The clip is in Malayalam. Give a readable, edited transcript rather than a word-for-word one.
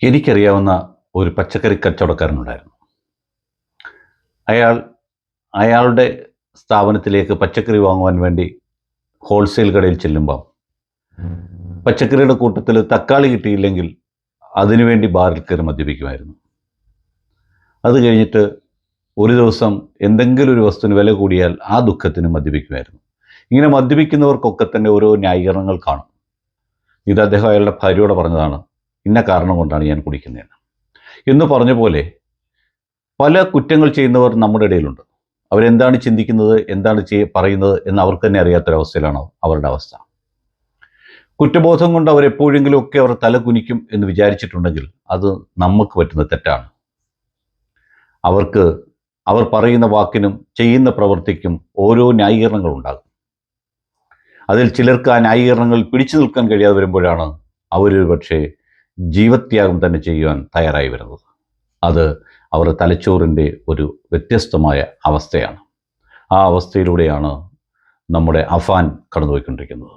എനിക്കറിയാവുന്ന ഒരു പച്ചക്കറി കച്ചവടക്കാരനുണ്ടായിരുന്നു. അയാൾ അയാളുടെ സ്ഥാപനത്തിലേക്ക് പച്ചക്കറി വാങ്ങുവാൻ വേണ്ടി ഹോൾസെയിൽ കടയിൽ ചെല്ലുമ്പോൾ പച്ചക്കറിയുടെ കൂട്ടത്തിൽ തക്കാളി കിട്ടിയില്ലെങ്കിൽ അതിനുവേണ്ടി ബാറിൽ കയറി മദ്യപിക്കുമായിരുന്നു. അത് കഴിഞ്ഞിട്ട് ഒരു ദിവസം എന്തെങ്കിലും ഒരു വസ്തുവിന് വില കൂടിയാൽ ആ ദുഃഖത്തിന് മദ്യപിക്കുമായിരുന്നു. ഇങ്ങനെ മദ്യപിക്കുന്നവർക്കൊക്കെ തന്നെ ഓരോ ന്യായീകരണങ്ങൾ കാണും. ഇത് അദ്ദേഹം അയാളുടെ ഭാര്യയോട് പറഞ്ഞതാണ്, ഇന്ന കാരണം കൊണ്ടാണ് ഞാൻ കുടിക്കുന്നതെന്ന്. എന്ന് പറഞ്ഞ പോലെ പല കുറ്റങ്ങൾ ചെയ്യുന്നവർ നമ്മുടെ ഇടയിലുണ്ട്. അവരെന്താണ് ചിന്തിക്കുന്നത്, എന്താണ് പറയുന്നത് എന്ന് അവർക്ക് തന്നെ അറിയാത്തൊരവസ്ഥയിലാണ് അവരുടെ അവസ്ഥ. കുറ്റബോധം കൊണ്ട് അവരെപ്പോഴെങ്കിലുമൊക്കെ അവർ തല കുനിക്കും എന്ന് വിചാരിച്ചിട്ടുണ്ടെങ്കിൽ അത് നമുക്ക് പറ്റുന്ന തെറ്റാണ്. അവർ പറയുന്ന വാക്കിനും ചെയ്യുന്ന പ്രവൃത്തിക്കും ഓരോ ന്യായീകരണങ്ങളുണ്ടാകും. അതിൽ ചിലർക്ക് ആ ന്യായീകരണങ്ങൾ പിടിച്ചു നിൽക്കാൻ കഴിയാതെ വരുമ്പോഴാണ് അവരൊരു പക്ഷേ ജീവത്യാഗം തന്നെ ചെയ്യുവാൻ തയ്യാറായി വരുന്നത്. അത് അവരുടെ തലച്ചോറിൻ്റെ ഒരു വ്യത്യസ്തമായ അവസ്ഥയാണ്. ആ അവസ്ഥയിലൂടെയാണ് നമ്മുടെ അഫാൻ കടന്നുപോയിക്കൊണ്ടിരിക്കുന്നത്.